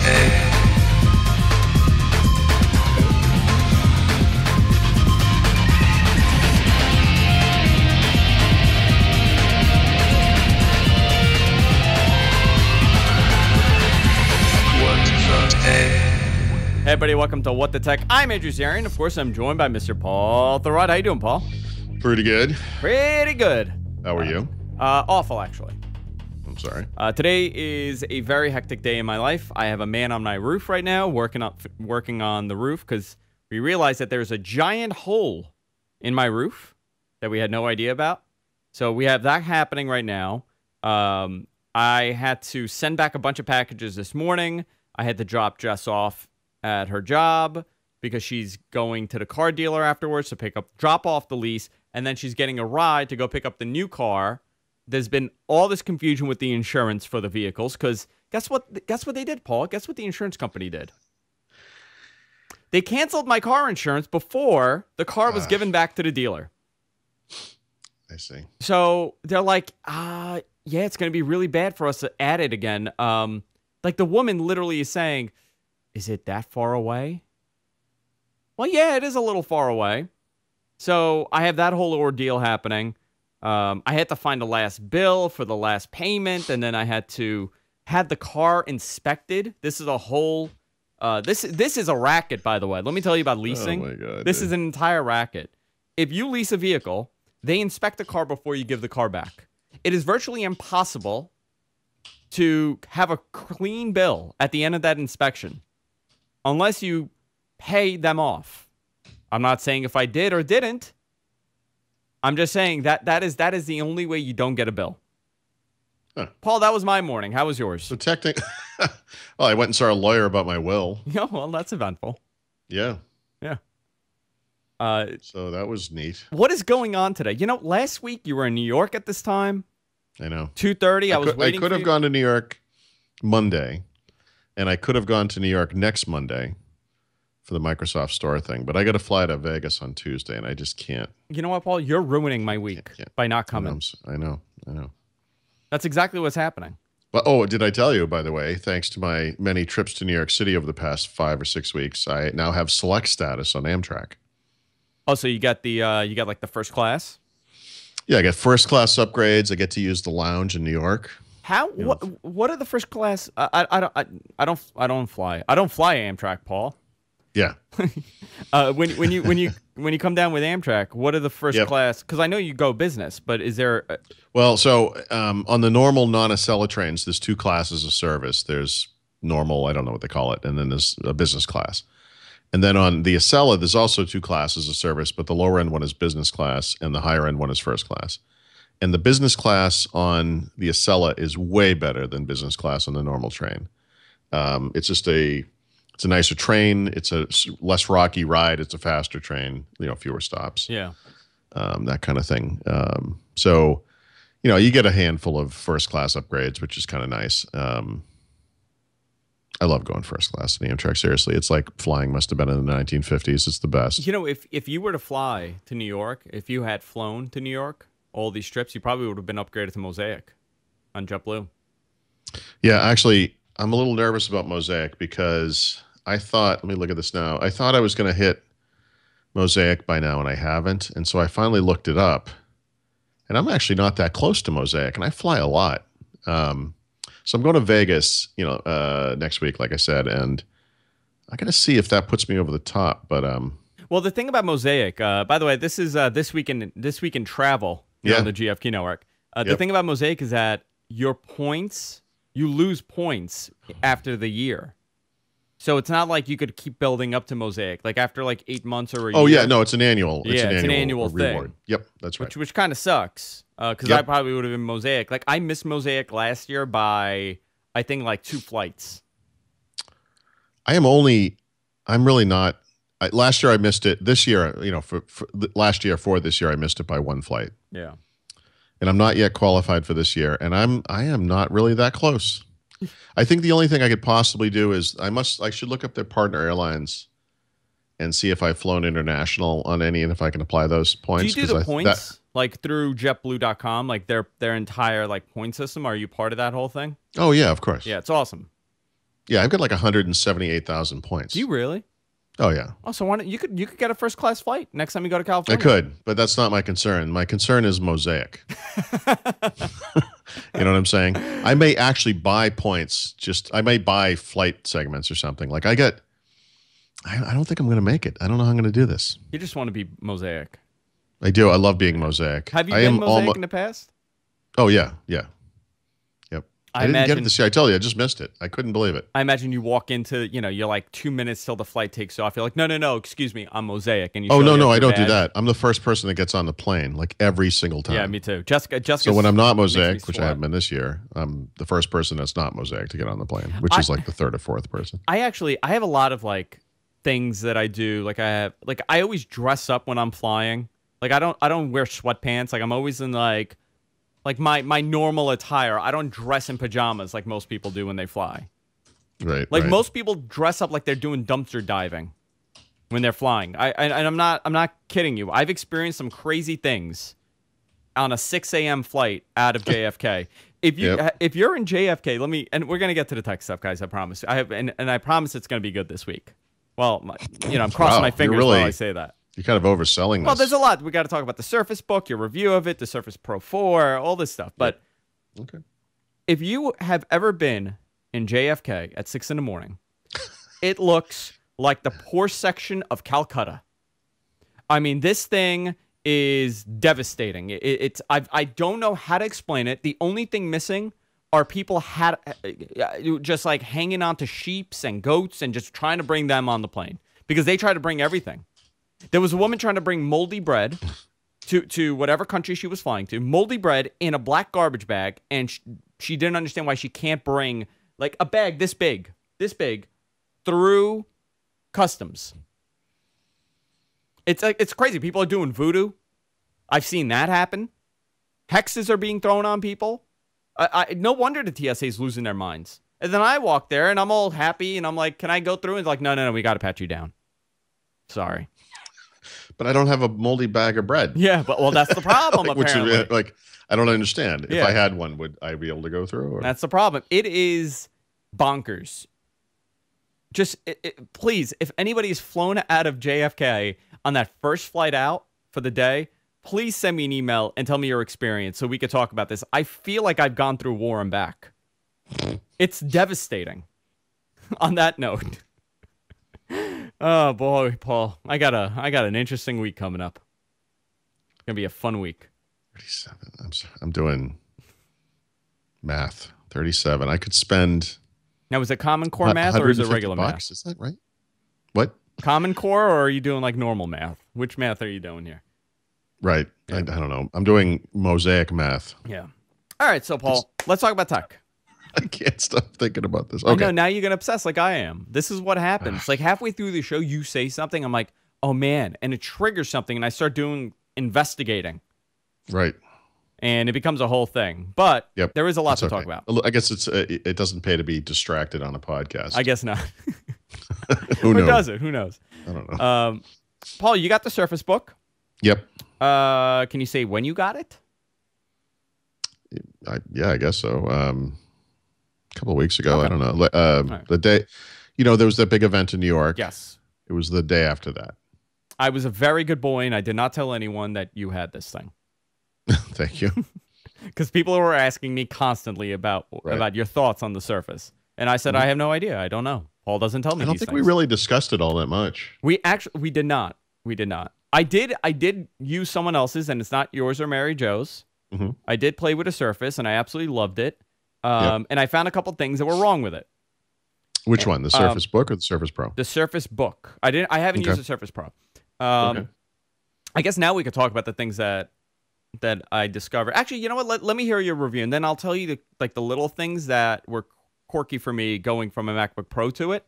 Hey everybody, welcome to What the Tech. I'm Andrew Zarian. Of course, I'm joined by Mr. Paul Thurrott. How you doing, Paul? Pretty good. Pretty good. How are you? Awful, actually. I'm sorry. Today is a very hectic day in my life. I have a man on my roof right now working on the roof because we realized that there's a giant hole in my roof that we had no idea about. So we have that happening right now. I had to send back a bunch of packages this morning. I had to drop Jess off at her job because she's going to the car dealer afterwards to drop off the lease, and then she's getting a ride to go pick up the new car. There's been all this confusion with the insurance for the vehicles because guess what they did, Paul? Guess what the insurance company did? They canceled my car insurance before the car was given back to the dealer. I see. So they're like, yeah, it's going to be really bad for us to add it again. Like the woman literally is saying, is it that far away? Well, yeah, it is a little far away. So I have that whole ordeal happening. I had to find the last bill for the last payment, and then I had to have the car inspected. This is a whole... This is a racket, by the way. Let me tell you about leasing. Oh, my God. This is an entire racket. If you lease a vehicle, they inspect the car before you give the car back. It is virtually impossible to have a clean bill at the end of that inspection unless you pay them off. I'm not saying if I did or didn't. I'm just saying that is the only way you don't get a bill. Huh. Paul, that was my morning. How was yours? So technically, well, I went and saw a lawyer about my will. Yeah, well, that's eventful. Yeah. Yeah. So that was neat. What is going on today? You know, last week you were in New York at this time. I know. 2:30. I could have gone to New York Monday, and I could have gone to New York next Monday for the Microsoft Store thing, but I got to fly to Vegas on Tuesday, and I just can't. You know what, Paul? You're ruining my week by not coming. I know. That's exactly what's happening. But, oh, did I tell you, by the way, thanks to my many trips to New York City over the past 5 or 6 weeks, I now have select status on Amtrak. Oh, so you got like the first class? Yeah, I get first class upgrades. I get to use the lounge in New York. How? What are the first class? I don't fly. I don't fly Amtrak, Paul. Yeah. When you come down with Amtrak, what are the first class? Because I know you go business, but is there? Well, so on the normal non-Acela trains, there's 2 classes of service. There's normal, I don't know what they call it, and then there's a business class. And then on the Acela, there's also 2 classes of service, but the lower end one is business class, and the higher end one is first class. And the business class on the Acela is way better than business class on the normal train. It's a nicer train. It's a less rocky ride. It's a faster train. Fewer stops. Yeah. That kind of thing. So, you get a handful of first class upgrades, which is kind of nice. I love going first class in the Amtrak. Seriously, it's like flying must have been in the 1950s. It's the best. If you were to fly to New York, if you had flown to New York, all these trips, you probably would have been upgraded to Mosaic on JetBlue. Yeah, actually, I'm a little nervous about Mosaic because I thought, let me look at this now. I thought I was going to hit Mosaic by now, and I haven't. And so I finally looked it up, and I'm actually not that close to Mosaic, and I fly a lot. So I'm going to Vegas, next week, like I said, and I got to see if that puts me over the top. But well, the thing about Mosaic, by the way, this is this week in travel on the GFQ network. The thing about Mosaic is that you lose points after the year. So it's not like you could keep building up to Mosaic, like after like 8 months or a year. Oh yeah, no, it's an annual. It's an annual reward. Thing. Yep, that's right. Which kind of sucks because I probably would have been Mosaic. Like I missed Mosaic last year by I think like 2 flights. I'm really not. Last year I missed it. This year, last year for this year I missed it by 1 flight. Yeah. And I'm not yet qualified for this year, and I am not really that close. I think the only thing I could possibly do is I should look up their partner airlines and see if I've flown international on any and if I can apply those points. Do you do the points like through JetBlue.com, like their entire like point system? Are you part of that whole thing? Oh yeah, of course. Yeah, it's awesome. Yeah, I've got like 178,000 points. Do you really? Oh yeah. Oh, so why not, you could get a first class flight next time you go to I California. could, but that's not my concern. My concern is Mosaic. You know what I'm saying? I may actually buy points. I may buy flight segments or something. Like I don't think I'm going to make it. I don't know how I'm going to do this. You just want to be Mosaic. I do. I love being Mosaic. Have you been Mosaic in the past? Oh yeah, yeah. Yep. I didn't get it this year. I tell you, I just missed it. I couldn't believe it. I imagine you walk into, you're like 2 minutes till the flight takes off. You're like, no, excuse me, I'm Mosaic. And you no, I don't do that. I'm the first person that gets on the plane, like every single time. Yeah, me too. Jessica. So when I'm not Mosaic, which I haven't been this year, I'm the first person that's not Mosaic to get on the plane, which is like the third or fourth person. I have a lot of like things that I do. Like I always dress up when I'm flying. Like I don't wear sweatpants. Like I'm always in like my normal attire. I don't dress in pajamas like most people do when they fly. Right. Like right. most people dress up like they're doing dumpster diving when they're flying. I'm not kidding you. I've experienced some crazy things on a 6 a.m. flight out of JFK. If you're in JFK, and we're gonna get to the tech stuff, guys. I promise. And I promise it's gonna be good this week. Well, I'm crossing my fingers while I say that. You're kind of overselling this. Well, there's a lot. We got to talk about the Surface Book, your review of it, the Surface Pro 4, all this stuff. But okay. If you have ever been in JFK at 6 in the morning, it looks like the poor section of Calcutta. I mean, this thing is devastating. I don't know how to explain it. The only thing missing are people just like hanging on to sheeps and goats and just trying to bring them on the plane because they try to bring everything. There was a woman trying to bring moldy bread to whatever country she was flying to, moldy bread in a black garbage bag, and she didn't understand why she can't bring like a bag this big through customs. It's crazy. People are doing voodoo. I've seen that happen. Hexes are being thrown on people. No wonder the TSA is losing their minds. And then I walk there, and I'm all happy, and I'm like, can I go through? And it's like, no, we got to pat you down. Sorry. But I don't have a moldy bag of bread. Yeah, but that's the problem, apparently. Which, I don't understand. Yeah. If I had one, would I be able to go through? Or? That's the problem. It is bonkers. Just, please, if anybody's flown out of JFK on that first flight out for the day, please send me an email and tell me your experience so we could talk about this. I feel like I've gone through war and back. It's devastating. On that note. Oh boy, Paul, I got an interesting week coming up. It's gonna be a fun week. 37. I'm doing math. 37. I could spend. Now, is it Common Core math or is it regular math? Is that right? What? Common Core, or are you doing like normal math? Which math are you doing here? Right. Yeah. I don't know. I'm doing Mosaic math. Yeah. All right. So, Paul, let's talk about tech. I can't stop thinking about this. Okay. I know, now you're going to obsess like I am. This is what happens. Like halfway through the show, you say something. I'm like, oh, man. And it triggers something. And I start investigating. Right. And it becomes a whole thing. But there is a lot to talk about. I guess it doesn't pay to be distracted on a podcast. I guess not. Who knows? Or does it? Who knows? I don't know. Paul, you got the Surface Book. Yep. Can you say when you got it? I guess so. A couple of weeks ago. Okay. I don't know. Right. The day, there was that big event in New York. Yes. It was the day after that. I was a very good boy, and I did not tell anyone that you had this thing. Thank you. Because people were asking me constantly about your thoughts on the Surface. And I said, I have no idea. I don't know. Paul doesn't tell me. I don't think we really discussed it all that much. We did not. We did not. I did use someone else's, and it's not yours or Mary Jo's. Mm-hmm. I did play with a Surface, and I absolutely loved it. And I found a couple things that were wrong with it. Which one? The Surface Book or the Surface Pro? The Surface Book. I haven't used the Surface Pro. I guess now we could talk about the things that I discovered. Actually, you know what? Let me hear your review, and then I'll tell you the little things that were quirky for me going from a MacBook Pro to it.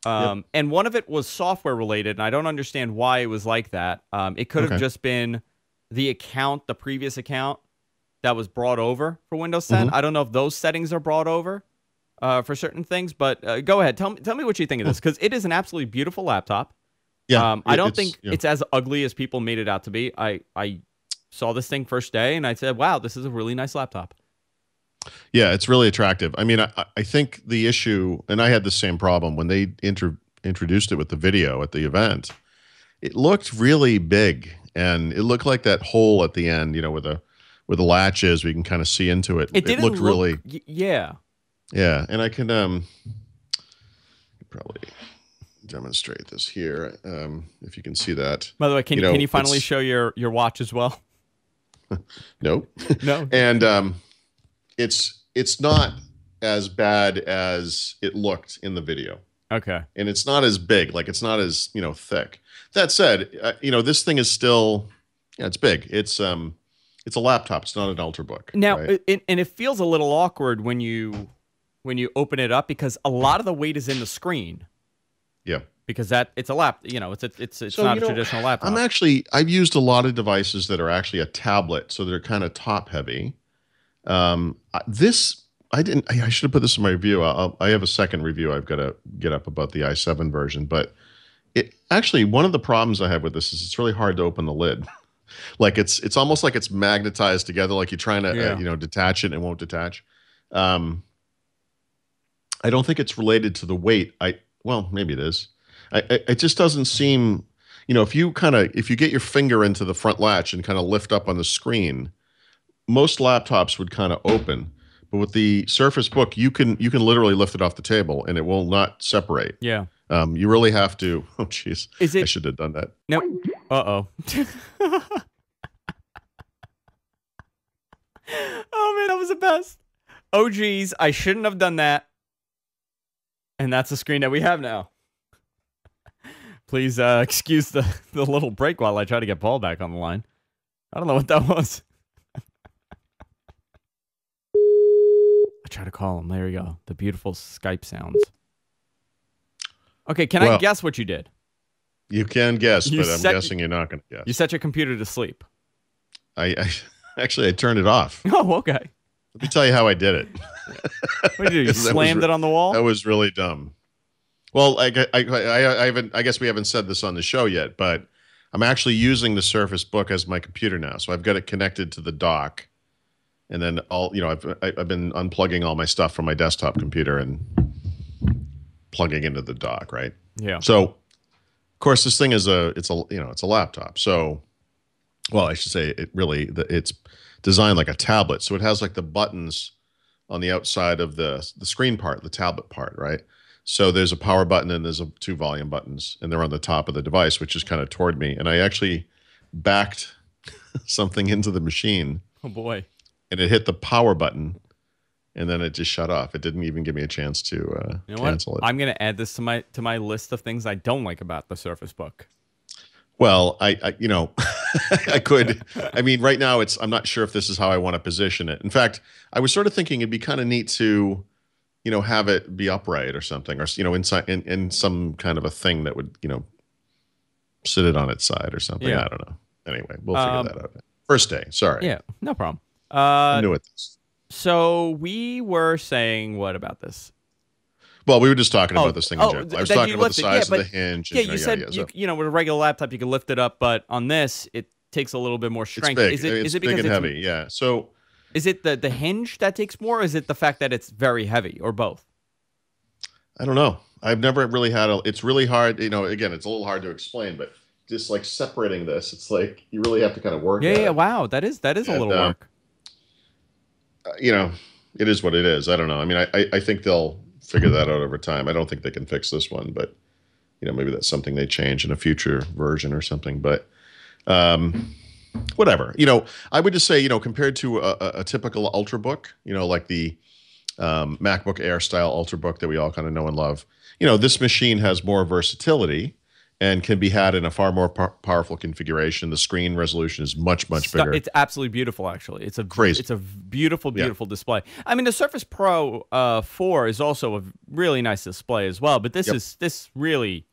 And one of it was software related, and I don't understand why it was like that. It could have just been the previous account that was brought over for Windows 10. I don't know if those settings are brought over for certain things, but go ahead. Tell me what you think of this, because it is an absolutely beautiful laptop. Yeah, I don't think it's as ugly as people made it out to be. I saw this thing first day, and I said, wow, this is a really nice laptop. Yeah, it's really attractive. I mean, I think the issue, and I had the same problem when they introduced it with the video at the event. It looked really big, and it looked like that hole at the end, where the latch is. We can kind of see into it. It It didn't looked look. really, Yeah. yeah. And I can probably demonstrate this here, if you can see that. By the way, can you finally it's show your watch as well? no, No. and it's not as bad as it looked in the video. Okay. And it's not as big, like it's not as thick. That said, this thing is still, yeah, it's big. It's a laptop. It's not an ultrabook. Now, right? it feels a little awkward when you open it up because a lot of the weight is in the screen. Yeah, Because it's a it's so not a traditional laptop. I've used a lot of devices that are actually a tablet, so they're kind of top heavy. This I didn't. I should have put this in my review. I have a second review I've got to get up about the i7 version, but it actually, one of the problems I have with this is it's really hard to open the lid. Like it's almost like it's magnetized together, like you're trying to Yeah. detach it and it won't detach. I don't think it's related to the weight. Well, maybe it is. It just doesn't seem, if you get your finger into the front latch and kind of lift up on the screen, most laptops would kind of open. But with the Surface Book, you can literally lift it off the table and it will not separate. Yeah. You really have to. Oh, jeez. Is it? I should have done that. No. Uh-oh. Oh man, that was the best. Oh geez, I shouldn't have done that. And that's the screen that we have now. Please excuse the little break while I try to get Paul back on the line. I don't know what that was. I try to call him. There we go. The beautiful Skype sounds. Okay, I guess what you did? You can guess, but I'm guessing you're not going to guess. You set your computer to sleep. I actually I turned it off. Oh, okay. Let me tell you how I did it. What did you do? You slammed it on the wall? That was really dumb. Well, I haven't. I guess we haven't said this on the show yet, but I'm actually using the Surface Book as my computer now. So I've got it connected to the dock, and then I've been unplugging all my stuff from my desktop computer and plugging into the dock, right? Yeah. So, of course, this thing is it's a laptop. So, well, I should say it's designed like a tablet. So it has like the buttons on the outside of the screen part, the tablet part, right? So there's a power button and there's two volume buttons, and they're on the top of the device, which is kind of toward me. And I actually backed something into the machine. Oh boy! And it hit the power button, and then it just shut off. It didn't even give me a chance to cancel it. I'm going to add this to my list of things I don't like about the Surface Book. Well, I I could. I mean, right now I'm not sure if this is how I want to position it. In fact, I was sort of thinking it'd be kind of neat to, have it be upright or something, or inside in some kind of a thing that would, sit it on its side or something. Yeah. I don't know. Anyway, we'll figure that out. First day. Sorry. Yeah, no problem. I'm new at this. So we were saying what about this? Well, we were just talking about this thing in general. I was talking about the size of the hinge. Yeah, you said with a regular laptop you can lift it up, but on this it takes a little bit more strength. It's big. Is it big because and heavy? Yeah. So is it the hinge that takes more, or is it the fact that it's very heavy, or both? I don't know. I've never really had it's really hard. Again, it's a little hard to explain, but just like separating this, it's like you really have to kind of work. Yeah. Wow. That is a little work. It is what it is. I don't know. I mean, I think they'll figure that out over time. I don't think they can fix this one, but maybe that's something they change in a future version or something. But whatever. I would just say, compared to a typical Ultrabook, like the MacBook Air style Ultrabook that we all kind of know and love, this machine has more versatility and can be had in a far more powerful configuration. The screen resolution is much bigger. It's absolutely beautiful, actually. It's crazy. It's a beautiful display. I mean, the Surface Pro 4 is also a really nice display as well, but this really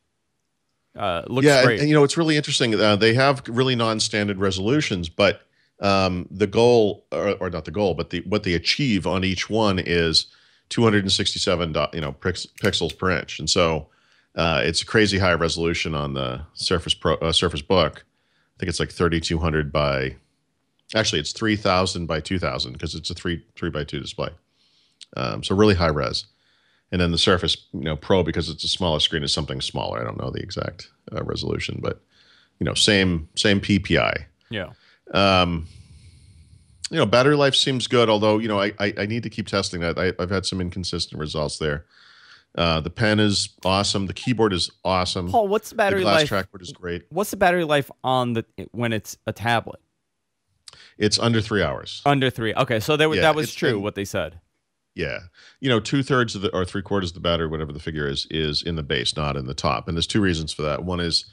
looks great. And it's really interesting. They have really non-standard resolutions, but the goal, or not the goal, but what they achieve on each one is 267 pixels per inch, and so. It's a crazy high resolution on the Surface Book. I think it's like 3200 by Actually, it's 3000 by 2000 because it's a 3 by 2 display. So really high res. And then the Surface, Pro, because it's a smaller screen, is something smaller. I don't know the exact resolution, but same PPI. Yeah. Battery life seems good, although I need to keep testing that. I've had some inconsistent results there. The pen is awesome. The keyboard is awesome. Paul, what's the battery life? The glass trackpad is great. What's the battery life on when it's a tablet? It's under 3 hours. Under 3. Okay, so that was true what they said. Yeah. 2/3 of or 3/4 of the battery, whatever the figure is in the base, not in the top. And there's two reasons for that. One is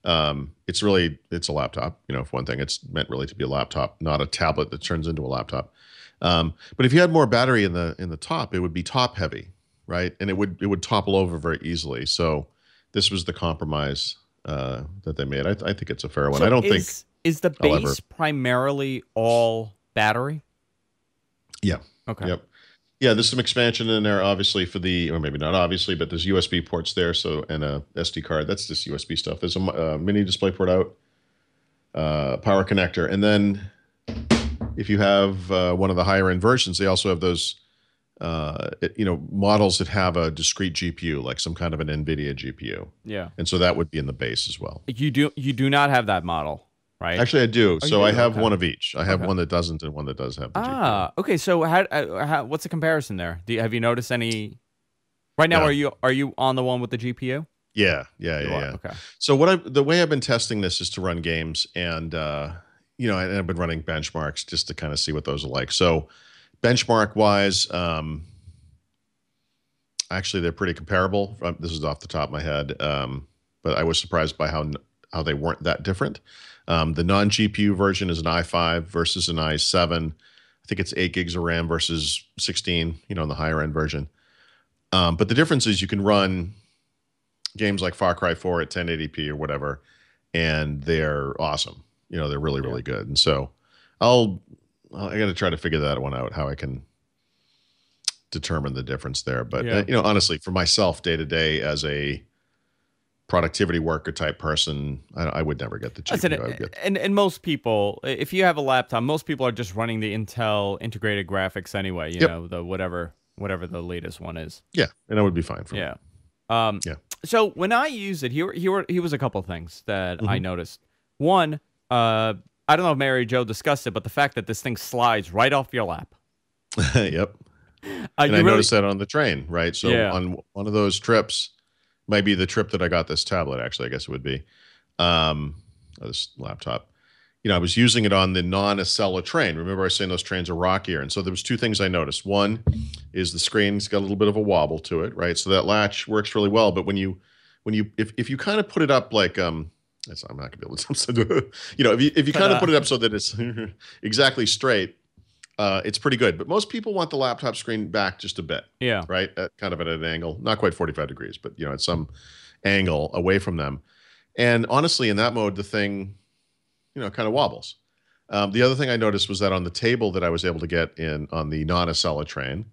it's a laptop, for one thing. It's meant really to be a laptop, not a tablet that turns into a laptop. But if you had more battery in the top, it would be top heavy, right? And it would topple over very easily. So this was the compromise that they made. I think it's a fair one. So I don't think is the base primarily all battery? Yeah. Okay. Yep. Yeah, there's some expansion in there, obviously, or maybe not obviously, but there's USB ports there, and a SD card. That's just USB stuff. There's a mini DisplayPort out, power connector, and then if you have one of the higher end versions, they also have those, models that have a discrete GPU, like some kind of an NVIDIA GPU. Yeah. And so that would be in the base as well. You do not have that model. Right? Actually, I do. Oh, so I have okay. one of each. I have one that doesn't and one that does have the GPU. Okay. So how what's the comparison there? Have you noticed any? Right now, are you on the one with the GPU? Yeah. Okay. So the way I've been testing this is to run games, and and I've been running benchmarks just to kind of see what those are like. So benchmark wise, actually they're pretty comparable. This is off the top of my head, but I was surprised by how they weren't that different. The non-GPU version is an i5 versus an i7. I think it's 8 gigs of RAM versus 16, in the higher end version. But the difference is you can run games like Far Cry 4 at 1080p or whatever, and they're awesome. They're really, really good. And so I got to try to figure that one out, how I can determine the difference there. But, honestly, for myself day to day as a productivity worker type person, I would never get the GPU. And most people, if you have a laptop, most people are just running the Intel integrated graphics anyway. The whatever the latest one is. Yeah, and that would be fine for me. Yeah. So when I use it, here was a couple of things that I noticed. One, I don't know if Mary Jo discussed it, but the fact that this thing slides right off your lap. Yep. And I noticed that on the train, right? So on one of those trips. Might be the trip that I got this tablet, actually, I guess it would be. This laptop. I was using it on the non-Acela train. Remember I was saying those trains are rockier. And so there was two things I noticed. One is the screen's got a little bit of a wobble to it, right? So that latch works really well. But if you kind of put it up like, I'm not going to be able to, if you kind of put it up so that it's exactly straight, it's pretty good. But most people want the laptop screen back just a bit. Yeah. Right? Kind of at an angle. Not quite 45 degrees, but, at some angle away from them. And honestly, in that mode, the thing, kind of wobbles. The other thing I noticed was that on the table that I was able to get in on the non-Acela train,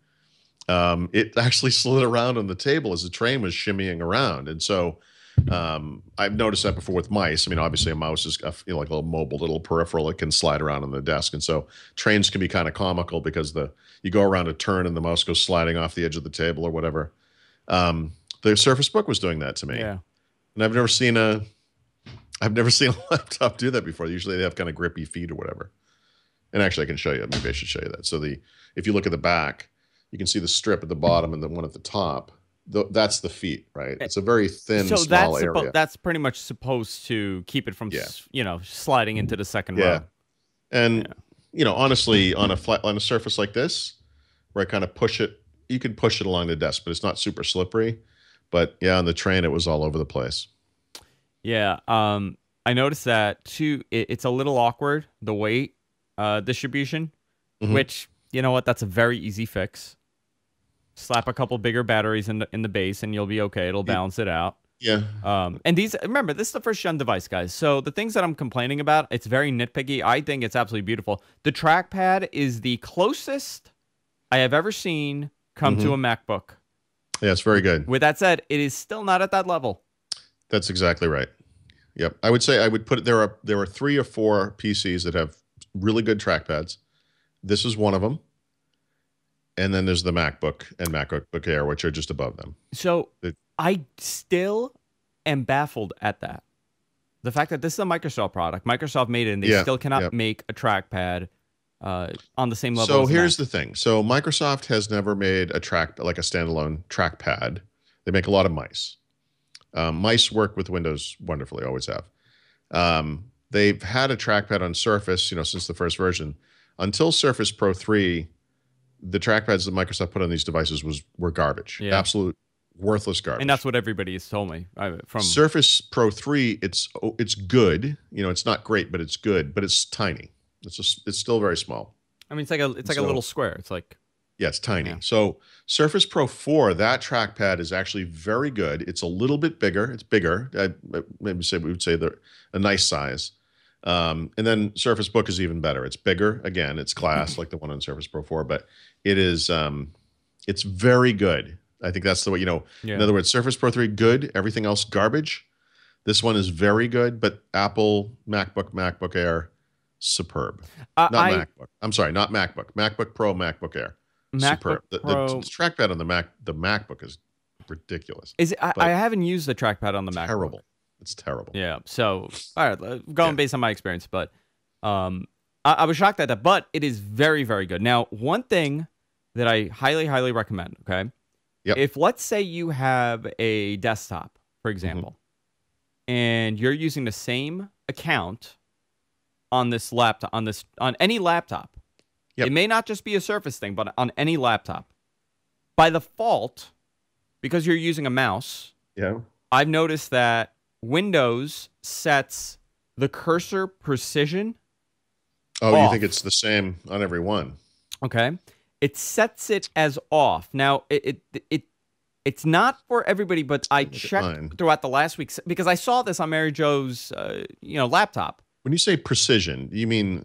it actually slid around on the table as the train was shimmying around. And so I've noticed that before with mice. I mean, obviously a mouse is like a little mobile little peripheral. It can slide around on the desk. And so trains can be kind of comical because you go around a turn and the mouse goes sliding off the edge of the table or whatever. The Surface Book was doing that to me. Yeah. And I've never seen a laptop do that before. Usually they have kind of grippy feet or whatever. And actually I can show you. Maybe I should show you that. So if you look at the back, you can see the strip at the bottom and the one at the top. That's the feet, right? It's a very thin, small area. That's pretty much supposed to keep it from, sliding into the second row. And honestly, on a surface like this, where I kind of push it, you can push it along the desk, but it's not super slippery. But on the train, it was all over the place. Yeah, I noticed that too. It's a little awkward, the weight distribution, which that's a very easy fix. Slap a couple bigger batteries in the base, and you'll be okay. It'll balance it out. Yeah. And remember, this is the first gen device, guys. So the things that I'm complaining about, it's very nitpicky. I think it's absolutely beautiful. The trackpad is the closest I have ever seen come to a MacBook. Yeah, it's very good. With that said, it is still not at that level. That's exactly right. Yep. I would say I would put it there are 3 or 4 PCs that have really good trackpads. This is one of them. And then there's the MacBook and MacBook Air, which are just above them. So I still am baffled at that. The fact that this is a Microsoft product, Microsoft made it, and they still cannot make a trackpad on the same level. So here's the thing. So Microsoft has never made a standalone trackpad. They make a lot of mice. Mice work with Windows wonderfully, always have. They've had a trackpad on Surface, since the first version. Until Surface Pro 3, the trackpads that Microsoft put on these devices were garbage. Yeah. Absolute worthless garbage. And that's what everybody has told me. From Surface Pro 3, it's good. It's not great, but it's good. But it's tiny. It's still very small. I mean, it's like a little square. It's like, yeah, it's tiny. Yeah. So Surface Pro 4, that trackpad is actually very good. It's a little bit bigger. It's bigger. We would say a nice size. And then Surface Book is even better. It's bigger. Again, it's glass like the one on Surface Pro 4, but it is it's very good. I think that's the way, in other words, Surface Pro 3 good, everything else garbage. This one is very good, but Apple MacBook Air superb. Not MacBook. I'm sorry, not MacBook. MacBook Pro, MacBook Air. Superb. The trackpad on the MacBook is ridiculous. I haven't used the trackpad on the MacBook. Terrible. It's terrible. Yeah. So, all right, going based on my experience, but I was shocked at that, but it is very, very good. Now, one thing that I highly, highly recommend, okay? Yep. If let's say you have a desktop, for example, and you're using the same account on this laptop, on any laptop, it may not just be a Surface thing, but on any laptop, by default, because you're using a mouse, I've noticed that Windows sets the cursor precision. Oh, off. You think it's the same on every one? Okay, it sets it as off. Now it's not for everybody, but I checked throughout the last week because I saw this on Mary Jo's laptop. When you say precision, you mean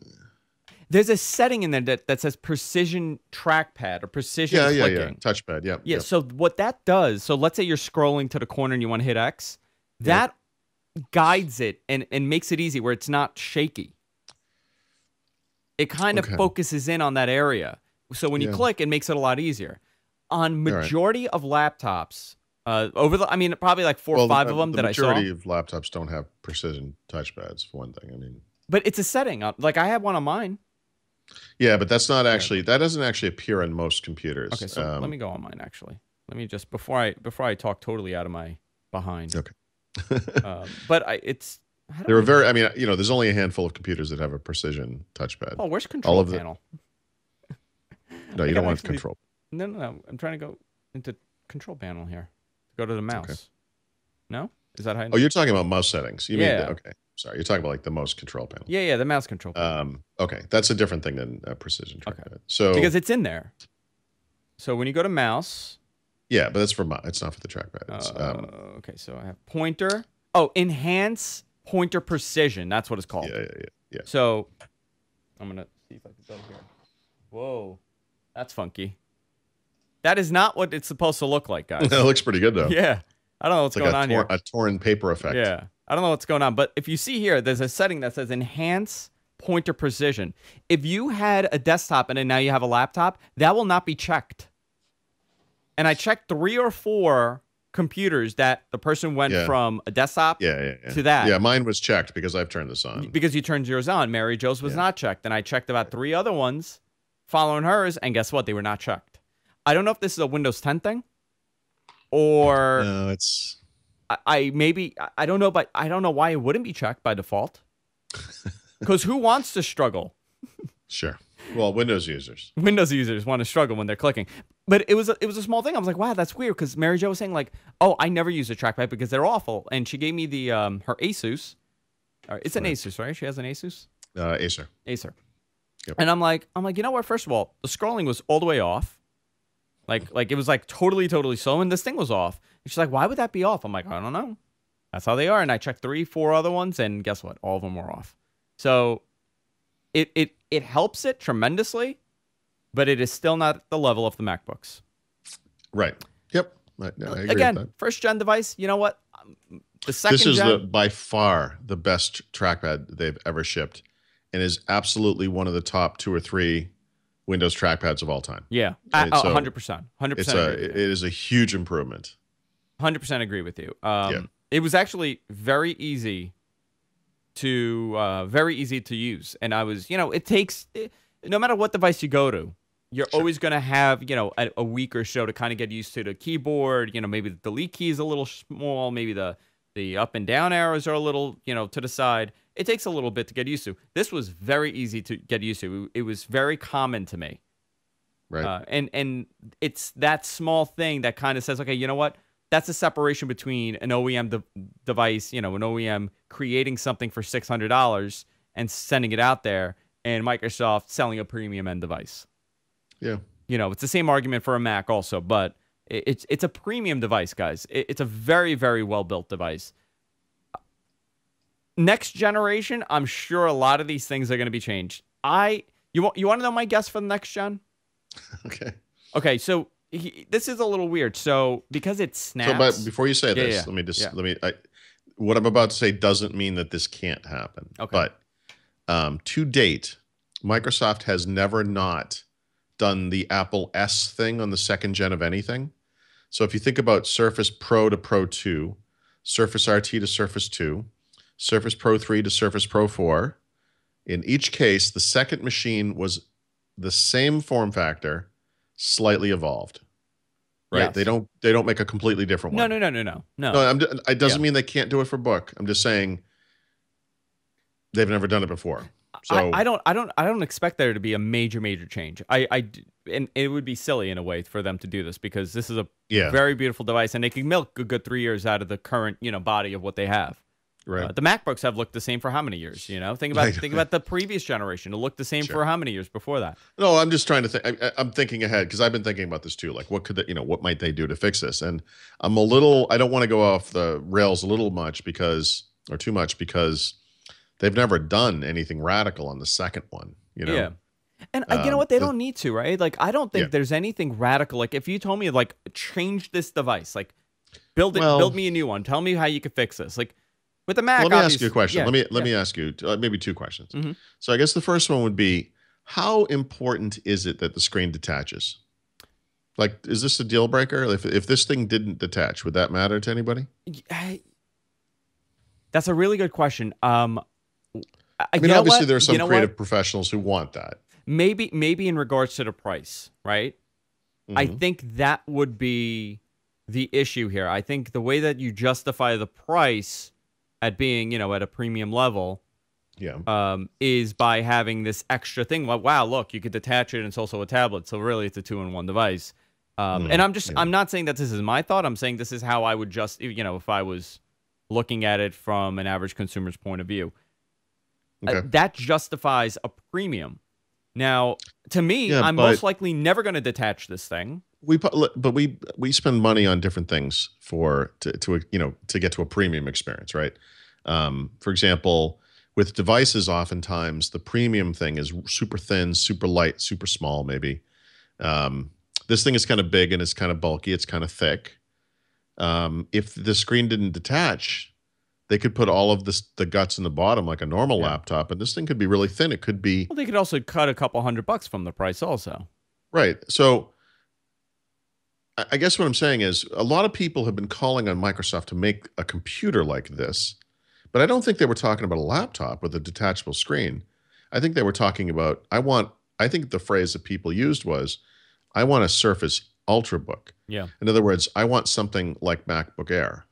there's a setting in there that says precision trackpad or precision clicking. Touchpad, yeah. So what that does, so let's say you're scrolling to the corner and you want to hit X, that guides it and makes it easy where it's not shaky. It kind of focuses in on that area. So when you click, it makes it a lot easier. On majority of laptops, probably like 4 or 5 of them that I saw. The majority of laptops don't have precision touchpads, for one thing. But it's a setting. Like I have one on mine. Yeah, but that's not actually, that doesn't actually appear on most computers. Okay, so let me go on mine actually. Let me just, before I talk totally out of my behind. Okay. But there are there's only a handful of computers that have a precision touchpad. Oh, where's control panel? No, you don't want control. No. I'm trying to go into control panel here. Go to the mouse. Okay. No? Is that how? Oh, you're talking about mouse settings. You mean okay. Sorry, you're talking about like the mouse control panel. Yeah, the mouse control panel. Okay, that's a different thing than a precision trackpad. Okay. So because it's in there. So when you go to mouse. Yeah, but that's for it's not for the trackpad. Okay, so I have pointer. Oh, enhance pointer precision. That's what it's called. Yeah. So I'm gonna see if I can go here. Whoa, that's funky. That is not what it's supposed to look like, guys. It looks pretty good though. Yeah, I don't know what's going on here. A torn paper effect. Yeah, I don't know what's going on. But if you see here, there's a setting that says enhance pointer precision. If you had a desktop and then now you have a laptop, that will not be checked. And I checked 3 or 4 computers that the person went from a desktop to that. Yeah, mine was checked because I've turned this on. Because you turned yours on. Mary Jo's was not checked. And I checked about 3 other ones following hers, and guess what? They were not checked. I don't know if this is a Windows 10 thing or... No, it's... I don't know, but I don't know why it wouldn't be checked by default. Because who wants to struggle? Sure. Well, Windows users. Windows users want to struggle when they're clicking. But it was a small thing. I was like, wow, that's weird. Because Mary Jo was saying like, oh, I never use a trackpad because they're awful. And she gave me the her Asus. It's an Asus, right? She has an Asus? Acer. Yep. And I'm like, you know what? First of all, the scrolling was all the way off. Like it was like totally slow, and this thing was off. And she's like, why would that be off? I'm like, I don't know. That's how they are. And I checked 3, 4 other ones, and guess what? All of them were off. So it helps it tremendously, but it is still not at the level of the MacBooks. Right. Yep. I agree Again, with that. first gen device. You know what? The second this is gen, by far the best trackpad they've ever shipped, and is absolutely one of the top 2 or 3 Windows trackpads of all time. Yeah, Right? So 100%. 100% it's agree with it you. is a huge improvement. 100% agree with you. Yeah. It was actually very easy to use, and I was, it takes no matter what device you go to, you're always going to have, a week or so to kind of get used to the keyboard. Maybe the delete key is a little small, maybe the up and down arrows are a little, to the side. It takes a little bit to get used to. This was very easy to get used to. It was very common to me. Right. And it's that small thing that kind of says, okay, you know what? That's a separation between an OEM device, an OEM creating something for $600 and sending it out there, and Microsoft selling a premium end device. Yeah. It's the same argument for a Mac also, but it's a premium device, guys. It's a very, very well-built device. Next generation, I'm sure a lot of these things are going to be changed. You want to know my guess for the next gen? Okay. Okay, so this is a little weird. So because it snaps. So, but before you say this, yeah. what I'm about to say doesn't mean that this can't happen. Okay. But to date, Microsoft has never not done the Apple S thing on the second gen of anything. So if you think about Surface Pro to Pro 2, Surface RT to Surface 2, Surface Pro 3 to Surface Pro 4, in each case, the second machine was the same form factor, slightly evolved. Right? Yes. They don't make a completely different one. No. It doesn't mean they can't do it for book. I'm just saying they've never done it before. So I don't expect there to be a major change. And it would be silly in a way for them to do this, because this is a very beautiful device, and they can milk a good 3 years out of the current body of what they have. Right. The MacBooks have looked the same for how many years? Think about the previous generation. It looked the same for how many years before that? No, I'm just trying to think. I'm thinking ahead, because I've been thinking about this too. Like, what could what might they do to fix this? And I don't want to go off the rails a little much too much because they've never done anything radical on the second one. Yeah. And you know what? They don't need to, right? Like, I don't think there's anything radical. Like, if you told me, like, change this device, like, build me a new one. Tell me how you could fix this. Like, with the Mac, let me ask you a question. Yeah, let me ask you maybe 2 questions. Mm-hmm. So I guess the first one would be, how important is it that the screen detaches? Like, is this a deal breaker? If this thing didn't detach, would that matter to anybody? That's a really good question. I mean, obviously there are some creative professionals who want that. Maybe in regards to the price, right? Mm-hmm. I think that would be the issue here. I think the way that you justify the price at being, at a premium level, is by having this extra thing. Like, wow, look, you could detach it, and it's also a tablet. So really, it's a 2-in-1 device. And I'm not saying that this is my thought. I'm saying this is how I would just, if I was looking at it from an average consumer's point of view. Okay. That justifies a premium. Now, to me, I'm most likely never going to detach this thing. We spend money on different things to get to a premium experience, right? For example, with devices, oftentimes the premium thing is super thin, super light, super small, maybe. This thing is kind of big and it's kind of bulky. It's kind of thick. If the screen didn't detach, they could put all of the guts in the bottom like a normal laptop, and this thing could be really thin. It could be. Well, they could also cut a couple $100 from the price, also. Right. So, I guess what I'm saying is, a lot of people have been calling on Microsoft to make a computer like this, but I don't think they were talking about a laptop with a detachable screen. I think they were talking about. I think the phrase that people used was, "I want a Surface Ultrabook." Yeah. In other words, I want something like MacBook Air.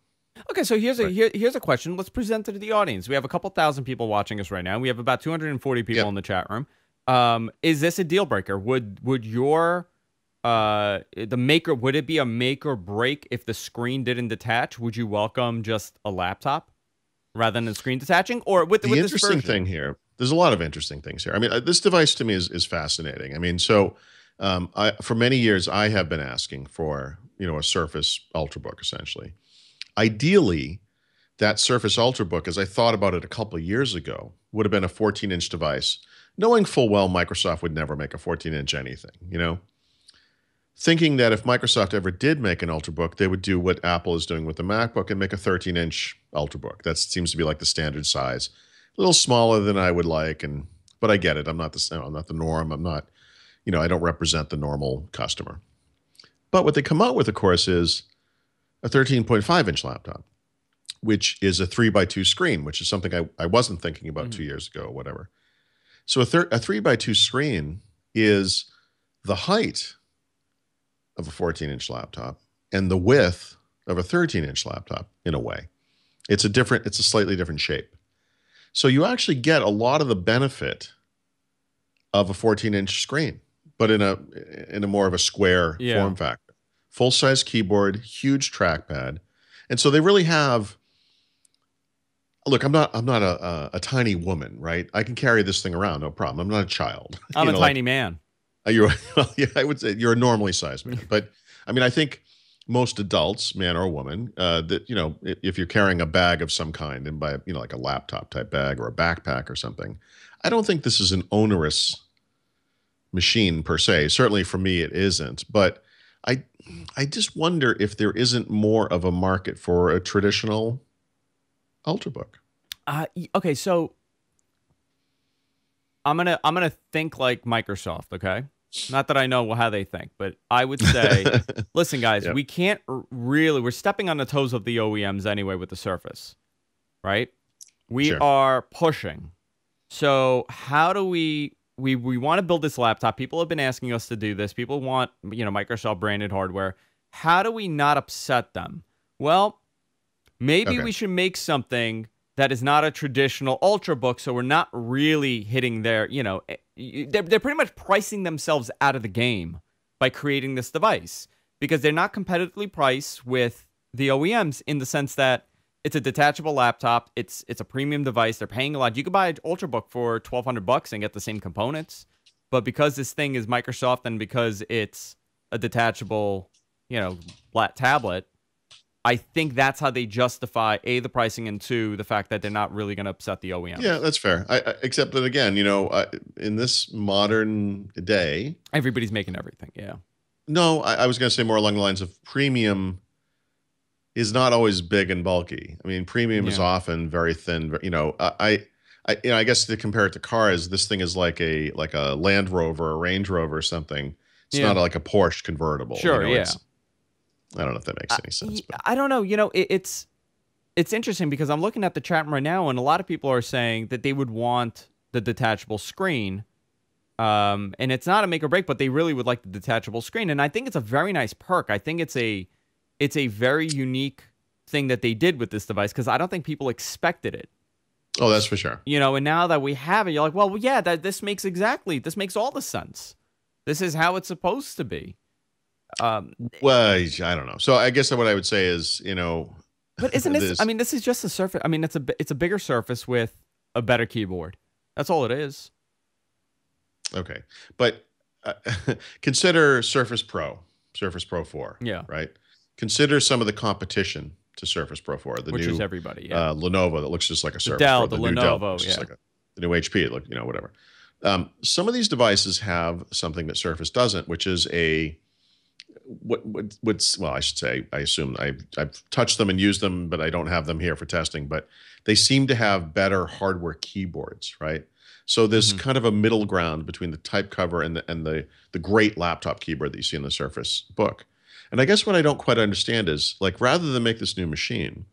Okay, so here's a question. Let's present it to the audience. We have a couple thousand people watching us right now. We have about 240 people in the chat room. Is this a deal breaker? Would your would it be a make or break if the screen didn't detach? Would you welcome just a laptop rather than the screen detaching? Or with the interesting thing here, there's a lot of interesting things here. I mean, this device to me is fascinating. I mean, so for many years I have been asking for a Surface Ultrabook, essentially. Ideally, that Surface Ultrabook, as I thought about it a couple of years ago, would have been a 14-inch device, knowing full well Microsoft would never make a 14-inch anything, Thinking that if Microsoft ever did make an Ultrabook, they would do what Apple is doing with the MacBook and make a 13-inch Ultrabook. That seems to be like the standard size. A little smaller than I would like, but I get it. I'm not I'm not the norm. I'm not, I don't represent the normal customer. But what they come out with, of course, is a 13.5-inch laptop, which is a 3x2 screen, which is something I wasn't thinking about 2 years ago or whatever. So a 3x2 screen is the height of a 14-inch laptop and the width of a 13-inch laptop in a way. It's a slightly different shape. So you actually get a lot of the benefit of a 14-inch screen, but in a more of a square form factor. Full-size keyboard, huge trackpad. And so they really have. Look, I'm not a tiny woman, right? I can carry this thing around, no problem. I'm not a child. I'm a tiny man. You're, yeah, I would say you're a normally sized man. But I mean, I think most adults, man or woman, that, if you're carrying a bag of some kind, and by, like a laptop type bag or a backpack or something, I don't think this is an onerous machine per se. Certainly for me, it isn't. But I just wonder if there isn't more of a market for a traditional Ultrabook. Okay, so I'm gonna think like Microsoft. Okay, not that I know how they think, but I would say, listen, guys, we can't really. We're stepping on the toes of the OEMs anyway with the Surface, right? We are pushing. So how do we want to build this laptop? People have been asking us to do this. People want, Microsoft branded hardware. How do we not upset them? Well, maybe we should make something that is not a traditional Ultrabook, so we're not really hitting their, they're pretty much pricing themselves out of the game by creating this device, because they're not competitively priced with the OEMs in the sense that it's a detachable laptop, it's a premium device, they're paying a lot. You could buy an Ultrabook for $1,200 and get the same components, but because this thing is Microsoft and because it's a detachable, flat tablet, I think that's how they justify, A, the pricing, and 2, the fact that they're not really going to upset the OEM. Yeah, that's fair. Except that, again, in this modern day, everybody's making everything, No, I was going to say more along the lines of premium is not always big and bulky. I mean, premium is often very thin. I guess to compare it to cars, this thing is like a Land Rover, a Range Rover or something. It's not like a Porsche convertible. Sure, I don't know if that makes any sense. But. I don't know. It's interesting because I'm looking at the chat room right now, and a lot of people are saying that they would want the detachable screen. And it's not a make or break, but they really would like the detachable screen. And I think it's a very nice perk. I think it's a very unique thing that they did with this device, because I don't think people expected it. Oh, that's for sure. And now that we have it, you're like, well, yeah, this makes all the sense. This is how it's supposed to be. Well, I don't know. So I guess what I would say is, but isn't this? I mean, this is just a Surface. I mean, it's a bigger Surface with a better keyboard. That's all it is. Okay, but consider Surface Pro 4. Yeah. Right. Consider some of the competition to Surface Pro 4. Which new is everybody. Lenovo that looks just like a Surface Dell, Pro. The Lenovo, Dell, like the new HP. Look, whatever. Some of these devices have something that Surface doesn't, which is I should say, I assume I've touched them and used them, but I don't have them here for testing, but they seem to have better hardware keyboards, right? So there's kind of a middle ground between the type cover and the great laptop keyboard that you see in the Surface Book. And I guess what I don't quite understand is, like, rather than make this new machine,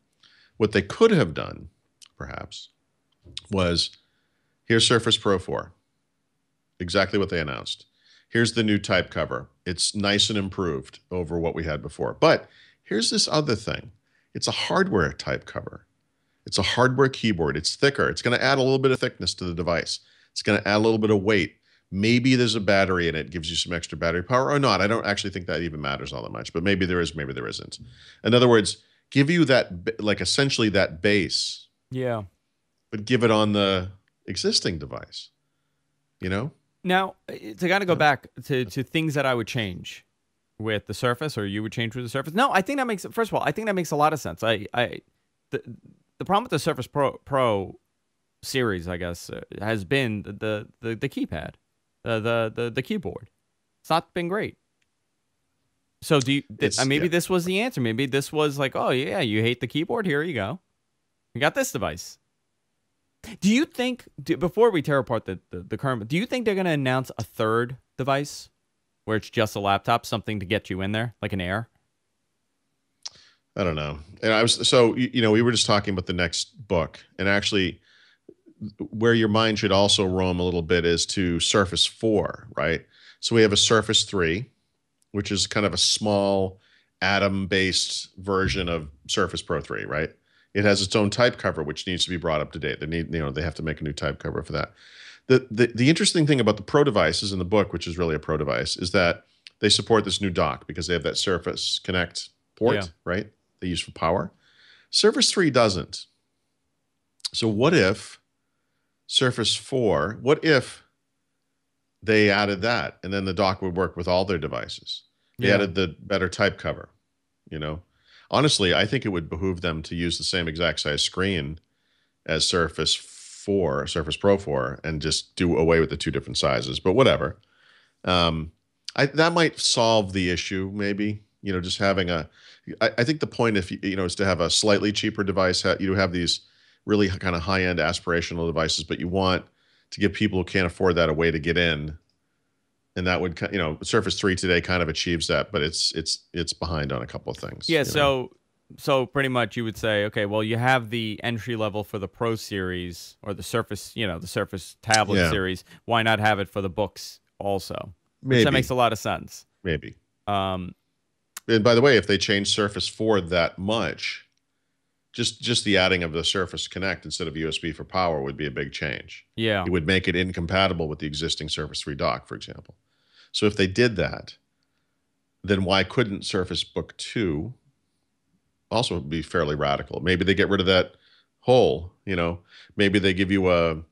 what they could have done, perhaps, was here's Surface Pro 4, exactly what they announced. Here's the new type cover. It's nice and improved over what we had before. But here's this other thing. It's a hardware type cover. It's a hardware keyboard. It's thicker. It's going to add a little bit of thickness to the device. It's going to add a little bit of weight. Maybe there's a battery in it, gives you some extra battery power or not. I don't actually think that even matters all that much, but maybe there is, maybe there isn't. In other words, give you that, like, essentially that base. Yeah. But give it on the existing device, Now, to kind of go back to things that I would change with the Surface, or you would change with the Surface. No, I think that makes, first of all, I think that makes a lot of sense. The problem with the Surface Pro series, I guess, has been the keypad, the keyboard. It's not been great. So maybe this was the answer. Maybe this was like, oh yeah, you hate the keyboard. Here you go. You got this device. Do you think, before we tear apart the current, do you think they're going to announce a third device where it's just a laptop, something to get you in there, like an Air? I don't know. And I was so we were just talking about the next book, and actually, where your mind should also roam a little bit is to Surface 4, right? So we have a Surface 3, which is kind of a small Atom-based version of Surface Pro 3, right? It has its own type cover, which needs to be brought up to date. They have to make a new type cover for that. The interesting thing about the Pro devices in the book, which is really a Pro device, is that they support this new dock because they have that Surface Connect port, right? They use for power. Surface 3 doesn't. So what if Surface 4, what if they added that and then the dock would work with all their devices? They added the better type cover, Honestly, I think it would behoove them to use the same exact size screen as Surface Pro 4, and just do away with the two different sizes. But whatever. That might solve the issue, maybe. Just having I think the point, if is to have a slightly cheaper device. You have these really kind of high-end aspirational devices, but you want to give people who can't afford that a way to get in. And that would, Surface 3 today kind of achieves that, but it's behind on a couple of things. Yeah, so pretty much you would say, okay, well, you have the entry level for the Pro series or the Surface, the Surface tablet series. Why not have it for the books also? Maybe. That makes a lot of sense. Maybe. And by the way, if they change Surface 4 that much, just the adding of the Surface Connect instead of USB for power would be a big change. Yeah. It would make it incompatible with the existing Surface 3 dock, for example. So if they did that, then why couldn't Surface Book 2 also be fairly radical? Maybe they get rid of that hole, Maybe they give you a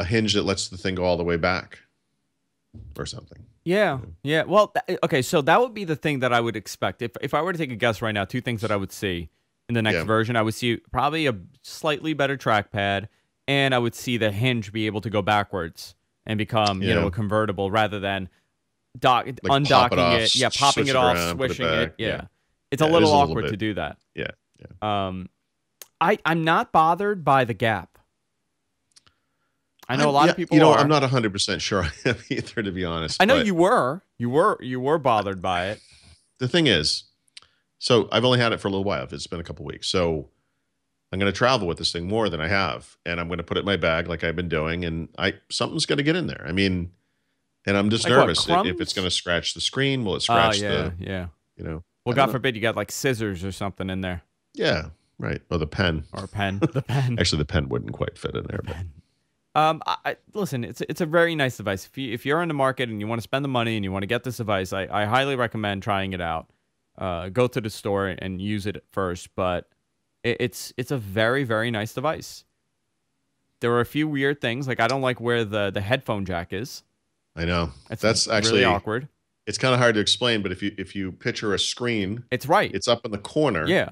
hinge that lets the thing go all the way back or something. Yeah. Yeah. Well, okay, so that would be the thing that I would expect. If I were to take a guess right now, two things that I would see in the next version, I would see probably a slightly better trackpad, and I would see the hinge be able to go backwards and become, a convertible rather than undocking it, popping it off, swishing it. Yeah. It's a little awkward to do that. Yeah. I'm not bothered by the gap. I know a lot of people are. I'm not 100% sure I am either, to be honest. I know you were bothered by it. The thing is, so I've only had it for a little while. It's been a couple weeks. So I'm going to travel with this thing more than I have, and I'm going to put it in my bag like I've been doing, and something's going to get in there. I mean, and I'm just nervous if it's going to scratch the screen. Will it scratch Well, God forbid you got like scissors or something in there. Yeah, right. Or the pen. Or a pen. The pen. Actually, the pen wouldn't quite fit in there. Listen, it's a very nice device. If you're in the market and you want to spend the money and you want to get this device, I highly recommend trying it out. Go to the store and use it first, but it's a very, very nice device. There are a few weird things, like I don't like where the headphone jack is. I know. That's actually really awkward. It's kind of hard to explain, but if you picture a screen, it's right. It's up in the corner. Yeah.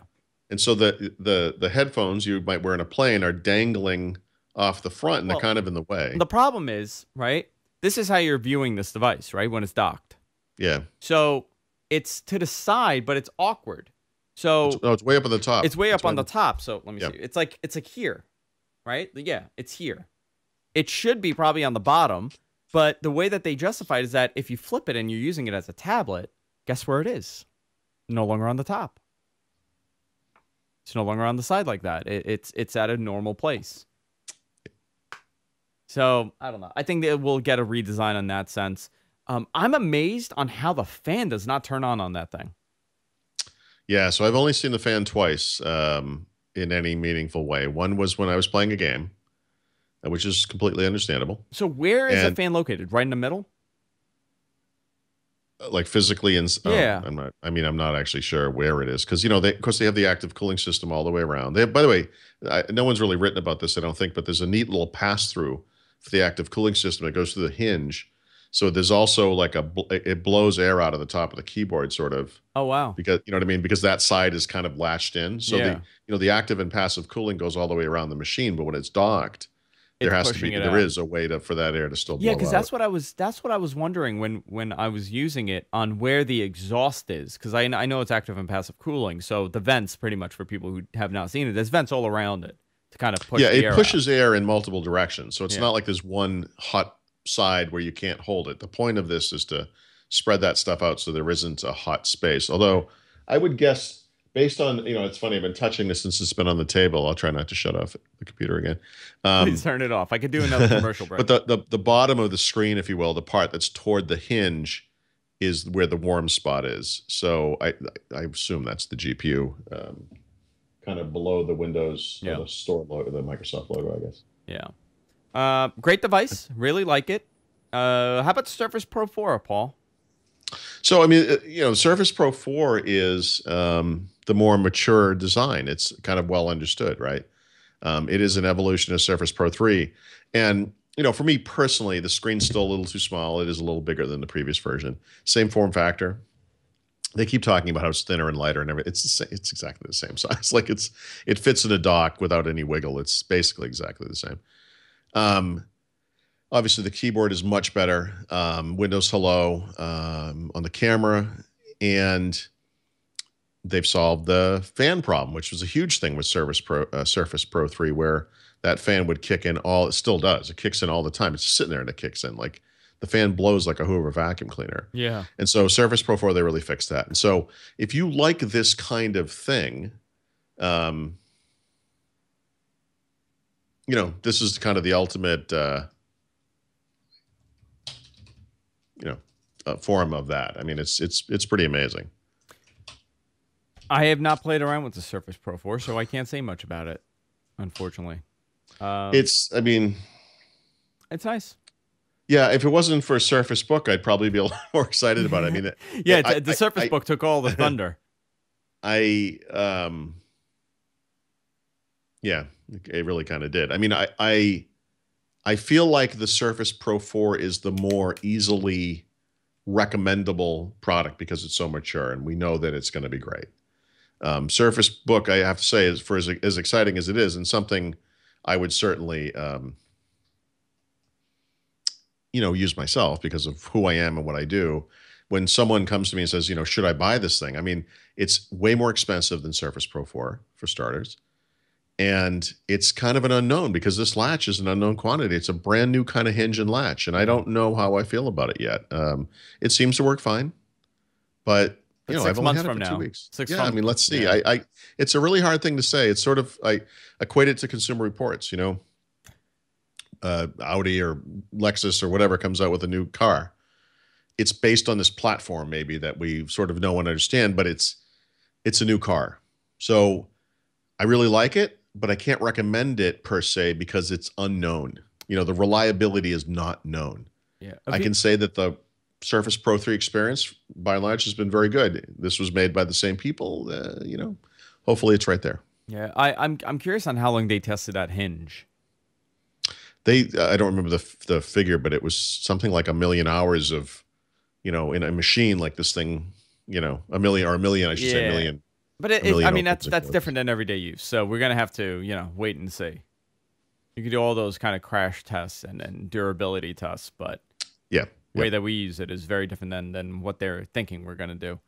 And so the headphones you might wear in a plane are dangling off the front, and they're kind of in the way. The problem is, right, this is how you're viewing this device, right, when it's docked. Yeah. So it's to the side, but it's awkward. So it's way up on the top. It's way up on the top. So let me see. It's like here, right? Yeah, it's here. It should be probably on the bottom, but the way that they justify it is that if you flip it and you're using it as a tablet, guess where it is? No longer on the top. It's no longer on the side like that. It's at a normal place. So, I don't know. I think that we'll get a redesign on that sense. I'm amazed on how the fan does not turn on that thing. Yeah, so I've only seen the fan twice in any meaningful way. One was when I was playing a game, which is completely understandable. So where is the fan located? Right in the middle? Like physically, yeah. I'm not actually sure where it is, because of course they have the active cooling system all the way around. By the way, no one's really written about this, I don't think, but there's a neat little pass through for the active cooling system that goes through the hinge. So there's also like it blows air out of the top of the keyboard, sort of. Oh wow! Because you know what I mean, because that side is kind of latched in. So the active and passive cooling goes all the way around the machine, but when it's docked, there is a way for that air to still blow out. Yeah, because that's what I was wondering when I was using it, on where the exhaust is, because I know it's active and passive cooling. So the vents, pretty much for people who have not seen it, there's vents all around it to kind of push Yeah, the it air out. pushes air in multiple directions. So it's Yeah. not like there's one hot side where you can't hold it. The point of this is to spread that stuff out so there isn't a hot space. Although I would guess based on, it's funny, I've been touching this since it's been on the table. I'll try not to shut off the computer again. Please turn it off. I could do another commercial break. But the bottom of the screen, if you will, the part that's toward the hinge is where the warm spot is. So I assume that's the GPU, kind of below the Windows or Yeah. the store logo, the Microsoft logo, I guess. Yeah. Great device. Really like it. How about the Surface Pro 4, Paul? So, I mean, Surface Pro 4 is the more mature design. It's kind of well understood, right? It is an evolution of Surface Pro 3. And, for me personally, the screen's still a little too small. It is a little bigger than the previous version. Same form factor. They keep talking about how it's thinner and lighter and everything. It's the same, it's exactly the same size. Like it fits in a dock without any wiggle. It's basically exactly the same. Obviously, the keyboard is much better. Windows Hello on the camera, and they've solved the fan problem, which was a huge thing with Surface Pro 3, where that fan would kick in all. It still does. It kicks in all the time. It's just sitting there and it kicks in. Like the fan blows like a Hoover vacuum cleaner. Yeah. And so Surface Pro 4, they really fixed that. And so if you like this kind of thing, this is kind of the ultimate. Form of that. I mean, it's pretty amazing. I have not played around with the Surface Pro 4, so I can't say much about it, unfortunately. It's nice. Yeah, if it wasn't for Surface Book, I'd probably be a lot more excited about it. I mean, the Surface Book took all the thunder. Yeah, it really kind of did. I mean, I feel like the Surface Pro 4 is the more easily recommendable product because it's so mature and we know that it's going to be great. Surface Book, I have to say, is for as exciting as it is, and something I would certainly use myself because of who I am and what I do. When someone comes to me and says, should I buy this thing? I mean, it's way more expensive than Surface Pro 4 for starters. And it's kind of an unknown because this latch is an unknown quantity. It's a brand new kind of hinge and latch, and I don't know how I feel about it yet. It seems to work fine, but I've only had it for 2 weeks. I mean, let's see. Yeah. It's a really hard thing to say. It's sort of I equate it to Consumer Reports. Audi or Lexus or whatever comes out with a new car. It's based on this platform maybe that we sort of know and understand, but it's a new car. So I really like it, but I can't recommend it per se because it's unknown. The reliability is not known. Yeah. I can say that the Surface Pro 3 experience, by and large, has been very good. This was made by the same people. Hopefully it's right there. Yeah, I'm curious on how long they tested that hinge. I don't remember the figure, but it was something like 1 million hours of, in a machine like this thing, a million, I should say, million. But that's different than everyday use. So we're gonna have to, wait and see. You can do all those kind of crash tests and durability tests, but the way that we use it is very different than what they're thinking we're gonna do.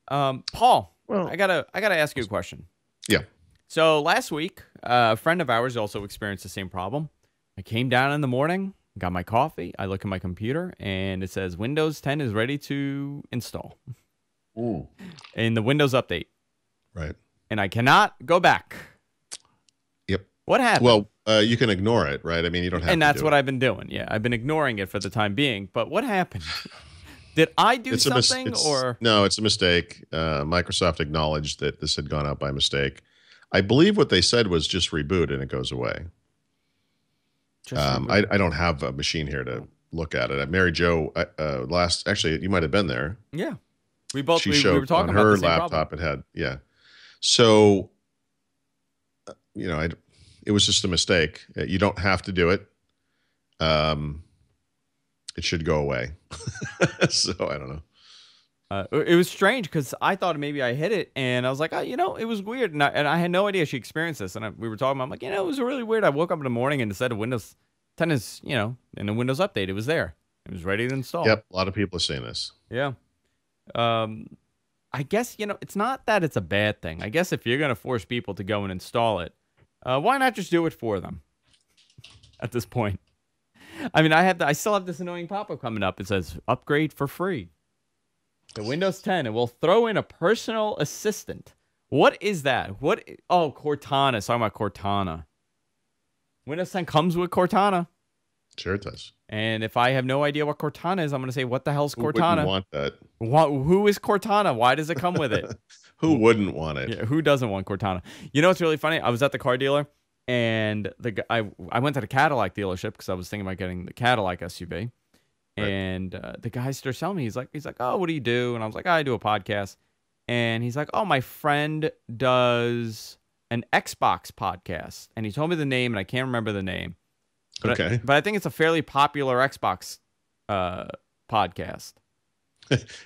Paul, I gotta ask you a question. Yeah. So last week, a friend of ours also experienced the same problem. I came down in the morning, got my coffee. I look at my computer, and it says Windows 10 is ready to install. Ooh. In the Windows update. Right. And I cannot go back. Yep. What happened? Well, you can ignore it, right? I mean, you don't have to. And that's what I've been doing. Yeah, I've been ignoring it for the time being. But what happened? Did I do something or? No, it's a mistake. Microsoft acknowledged that this had gone out by mistake. I believe what they said was just reboot and it goes away. I don't have a machine here to look at it. Mary Jo, actually, you might have been there. Yeah. We were talking on about her the same laptop. problem. It had, yeah. So, it was just a mistake. You don't have to do it. It should go away. So I don't know. It was strange because I thought maybe I hit it, and I was like, it was weird, and I had no idea she experienced this. And we were talking about, I'm like, it was really weird. I woke up in the morning, and instead of Windows 10 is, in the Windows update, it was there. It was ready to install. Yep, a lot of people are saying this. Yeah. I guess, it's not that it's a bad thing. I guess if you're going to force people to go and install it, Why not just do it for them at this point? I mean, I still have this annoying pop-up coming up. It says upgrade for free to Windows 10, and we'll throw in a personal assistant. What is that? Oh, Cortana. It's talking about Cortana. Windows 10 comes with Cortana. Sure it does. And if I have no idea what Cortana is, I'm going to say, what the hell's Cortana? Who wouldn't want that? Who is Cortana? Why does it come with it? Who wouldn't want it? Yeah, who doesn't want Cortana? You know what's really funny? I was at the car dealer, and I went to the Cadillac dealership because I was thinking about getting the Cadillac SUV. Right. And the guy starts telling me, he's like, oh, what do you do? And I was like, I do a podcast. And he's like, oh, my friend does an Xbox podcast. And he told me the name, and I can't remember the name. But okay. But I think it's a fairly popular Xbox podcast.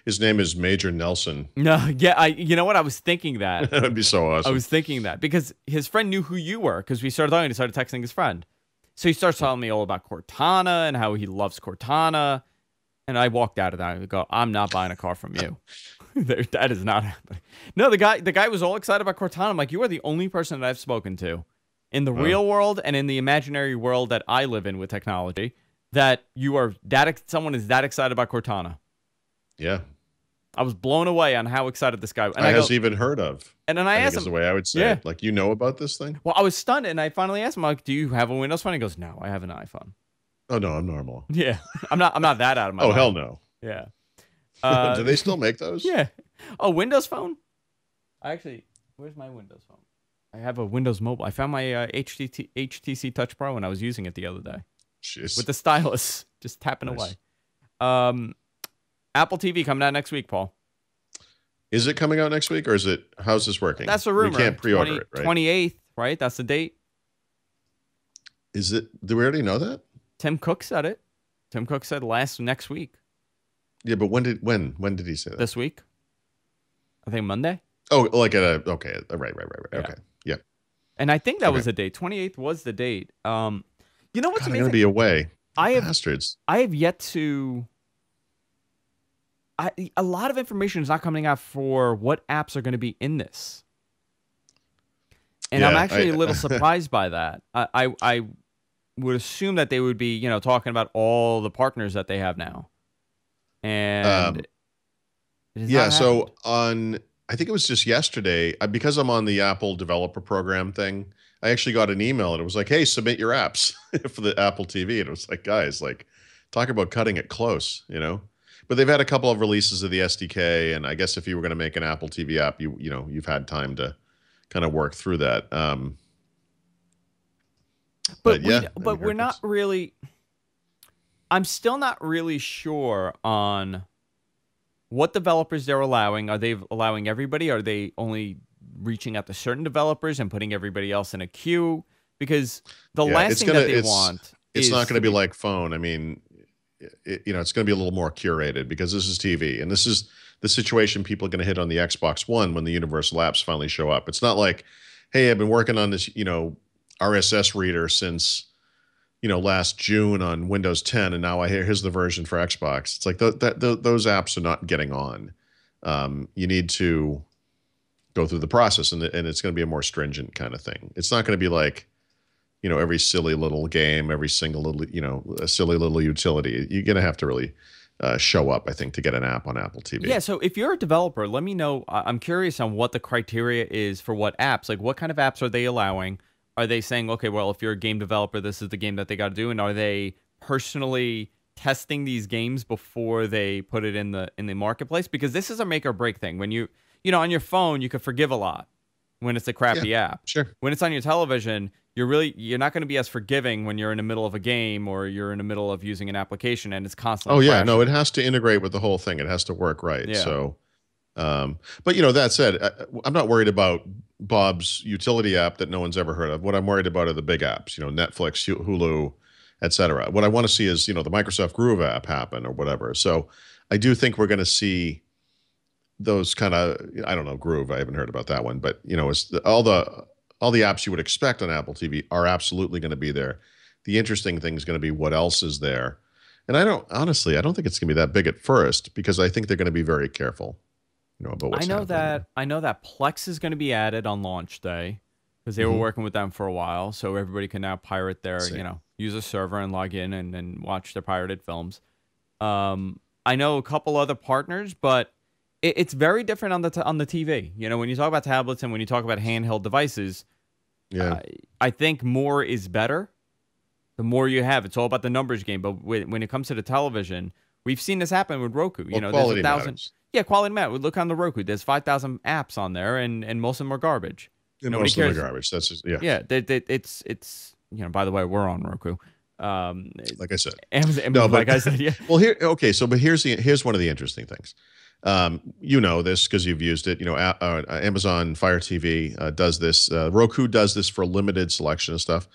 His name is Major Nelson. No, yeah, you know what? I was thinking that. That would be so awesome. I was thinking that because his friend knew who you were because we started talking. He started texting his friend. So he starts telling me all about Cortana and how he loves Cortana. And I walked out of that. I go, I'm not buying a car from you. That is not happening. No, the guy was all excited about Cortana. I'm like, you are the only person that I've spoken to in the real world and in the imaginary world that I live in with technology that someone is that excited about Cortana. Yeah. I was blown away on how excited this guy was. I has even heard of. And then I asked him. Is the way I would say it. Like, you know about this thing? Well, I was stunned, and I finally asked him, like, do you have a Windows Phone? He goes, no, I have an iPhone. Oh, no, I'm normal. Yeah. I'm not that out of my mind. Hell no. Yeah. Do they still make those? Yeah. Oh, Windows Phone? Where's my Windows Phone? I have a Windows Mobile. I found my HTC Touch Pro, and I was using it the other day. Jeez. With the stylus, just tapping away. Apple TV coming out next week, Paul. Is it coming out next week, or how's this working? That's a rumor. You can't pre-order it, right? 28th, right? That's the date. Is it? Do we already know that? Tim Cook said it. Tim Cook said next week. Yeah, but when did he say that? This week. I think Monday. Oh, like right. Yeah. Okay. Yeah. And I think that was the date. 28th was the date. You know what's amazing? I'm going to be away. Bastards. I have yet to... a lot of information is not coming out for what apps are going to be in this. And I'm actually a little surprised by that. I would assume that they would be, talking about all the partners that they have now. And so I think it was just yesterday, because I'm on the Apple developer program thing, I actually got an email and it was like, hey, submit your apps for the Apple TV. And it was like, guys, like, talk about cutting it close, But they've had a couple of releases of the SDK, and I guess if you were going to make an Apple TV app, you've had time to kind of work through that. But we're not really. I'm still not really sure on what developers they're allowing. Are they allowing everybody? Are they only reaching out to certain developers and putting everybody else in a queue? Because the last thing that they want it's not going to be like phone. I mean, it's going to be a little more curated because this is TV, and this is the situation people are going to hit on the Xbox One when the universal apps finally show up. It's not like, hey, I've been working on this, RSS reader since, last June on Windows 10, and now here's the version for Xbox. It's like those apps are not getting on. You need to go through the process, and it's going to be a more stringent kind of thing. It's not going to be like, every silly little game, every single little, a silly little utility. You're going to have to really show up, I think, to get an app on Apple TV. Yeah, so if you're a developer, let me know. I'm curious on what the criteria is for what apps. Like, what kind of apps are they allowing? Are they saying, okay, well, if you're a game developer, this is the game that they got to do? And are they personally testing these games before they put it in the marketplace? Because this is a make or break thing. When you on your phone, you could forgive a lot when it's a crappy app. Sure. When it's on your television, you're not going to be as forgiving when you're in the middle of a game or you're in the middle of using an application and it's constantly crashing. No, it has to integrate with the whole thing. It has to work right. Yeah. So, but that said, I'm not worried about Bob's utility app that no one's ever heard of. What I'm worried about are the big apps, Netflix, Hulu, etc. What I want to see is, the Microsoft Groove app happen or whatever. So I do think we're going to see those kind of, I don't know, Groove. I haven't heard about that one, but it's all the apps you would expect on Apple TV are absolutely going to be there. The interesting thing is going to be what else is there. And I don't think it's going to be that big at first because I think they're going to be very careful, about what's happening. I know that Plex is going to be added on launch day. because they were working with them for a while. So everybody can now pirate their, use a server and log in and watch their pirated films. I know a couple other partners, but it's very different on the TV. When you talk about tablets and when you talk about handheld devices, I think more is better. The more you have, it's all about the numbers game. But when it comes to the television, we've seen this happen with Roku. Well, there's 1,000. Yeah, quality matters. Look on the Roku. There's 5,000 apps on there, and most of them are garbage. Nobody most cares. of them are garbage. That's just, yeah. Yeah, it's by the way, we're on Roku. Like I said, Amazon, no, but, like I said, yeah. Well, but here's one of the interesting things. This because you've used it. Amazon Fire TV does this. Roku does this for a limited selection of stuff,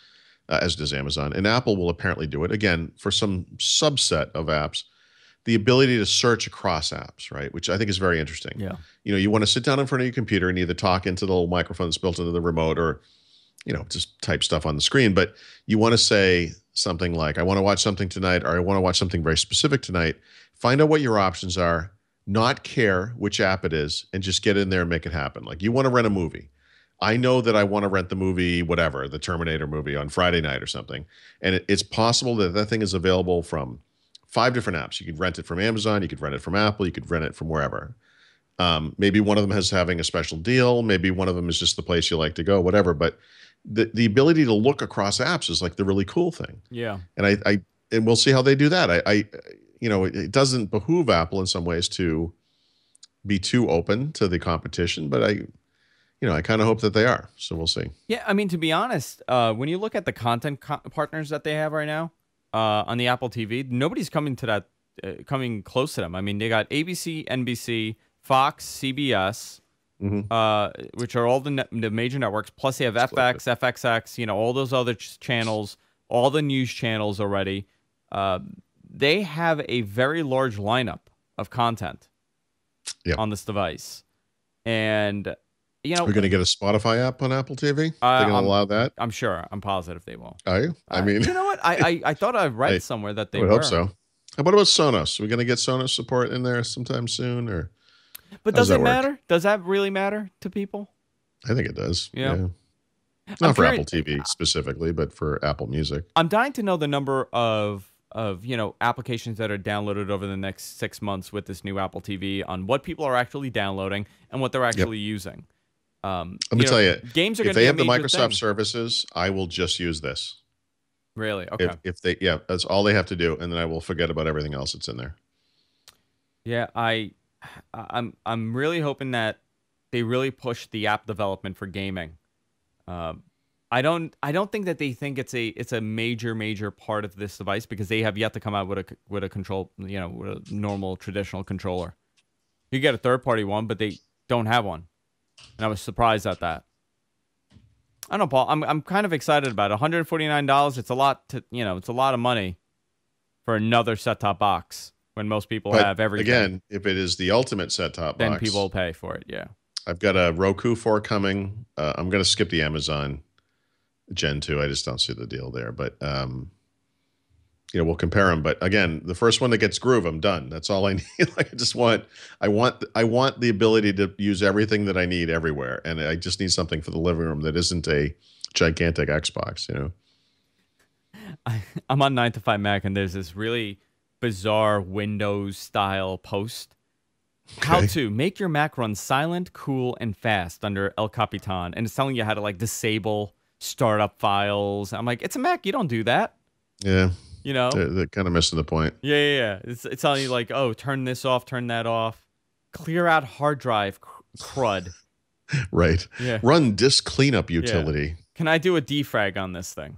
as does Amazon, and Apple will apparently do it again for some subset of apps. The ability to search across apps, right? Which I think is very interesting. Yeah. You want to sit down in front of your computer and either talk into the little microphone that's built into the remote or, just type stuff on the screen. But you want to say something like, I want to watch something tonight, or I want to watch something very specific tonight. Find out what your options are, not care which app it is, and just get in there and make it happen. Like you want to rent a movie. I know that I want to rent the movie, whatever, the Terminator movie on Friday night or something. And it's possible that thing is available from 5 different apps. You could rent it from Amazon. You could rent it from Apple. You could rent it from wherever. Maybe one of them is having a special deal. Maybe one of them is just the place you like to go, whatever. But the ability to look across apps is like the really cool thing. Yeah. And and we'll see how they do that. It doesn't behoove Apple in some ways to be too open to the competition, but I kind of hope that they are. So we'll see. Yeah. I mean, to be honest, when you look at the content partners that they have right now, on the Apple TV, nobody's coming close to them. I mean, they got ABC, NBC, Fox, CBS, which are all the major networks. Plus, they have FX, FXX, all those other channels, all the news channels already. They have a very large lineup of content on this device, and we're going to get a Spotify app on Apple TV. They're going to allow that. I'm sure. I'm positive they will. Are you? I mean, you know what? I thought I read somewhere that they would hope so. What about Sonos? Are we going to get Sonos support in there sometime soon, or? But does it matter? Does that really matter to people? I think it does. Yeah. Not for Apple TV specifically, but for Apple Music. I'm dying to know the number of applications that are downloaded over the next 6 months with this new Apple TV, on what people are actually downloading and what they're actually using. Let me tell you, games are if they have the Microsoft services, I will just use this. Really? Okay. If they, that's all they have to do, and then I will forget about everything else that's in there. Yeah, I'm really hoping that they really push the app development for gaming. I don't think that they think it's a major part of this device, because they have yet to come out with a control, with a normal traditional controller. You get a third-party one, but they don't have one. And I was surprised at that. I don't know, Paul. I'm kind of excited about it. $149. It's a lot it's a lot of money for another set-top box when most people have everything. Again, if it is the ultimate set-top box, then people will pay for it. Yeah. I've got a Roku 4 coming. I'm going to skip the Amazon Gen 2. I just don't see the deal there. But we'll compare them. But again, the first one that gets Groove, I'm done. That's all I need. I want the ability to use everything that I need everywhere, and I just need something for the living room that isn't a gigantic Xbox. I'm on 9 to 5 Mac, and there's this really bizarre Windows style post. Okay. How to make your Mac run silent, cool, and fast under El Capitan, and it's telling you how to disable startup files. I'm like, it's a Mac. You don't do that. Yeah. They're kind of missing the point. Yeah. It's telling you turn this off, turn that off, clear out hard drive crud. Right. Yeah. Run disk cleanup utility. Yeah. Can I do a defrag on this thing?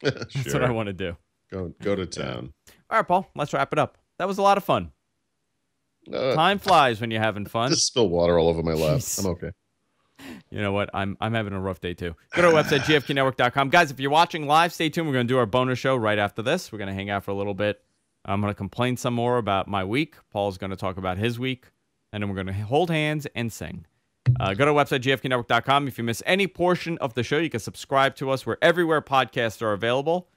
Sure. That's what I want to do. Go to town. All right, Paul. Let's wrap it up. That was a lot of fun. Time flies when you're having fun. Just spilled water all over my lap. I'm okay. You know what? I'm having a rough day too. Go to our website, gfknetwork.com. Guys, if you're watching live, stay tuned. We're going to do our bonus show right after this. We're going to hang out for a little bit. I'm going to complain some more about my week. Paul's going to talk about his week. And then we're going to hold hands and sing. Go to our website, gfknetwork.com. If you miss any portion of the show, you can subscribe to us. We're everywhere podcasts are available.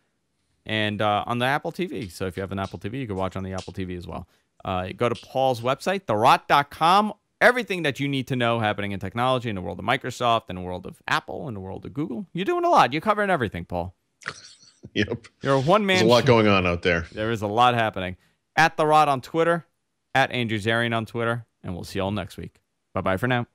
And on the Apple TV. So if you have an Apple TV, you can watch on the Apple TV as well. Go to Paul's website, Thurrott.com. everything that you need to know happening in technology, in the world of Microsoft, in the world of Apple, in the world of Google. You're doing a lot. You're covering everything, Paul. Yep. You're a one-man There's a lot show. going on out there. There is a lot happening. At Thurrott on Twitter, at Andrew Zarian on Twitter, and we'll see you all next week. Bye-bye for now.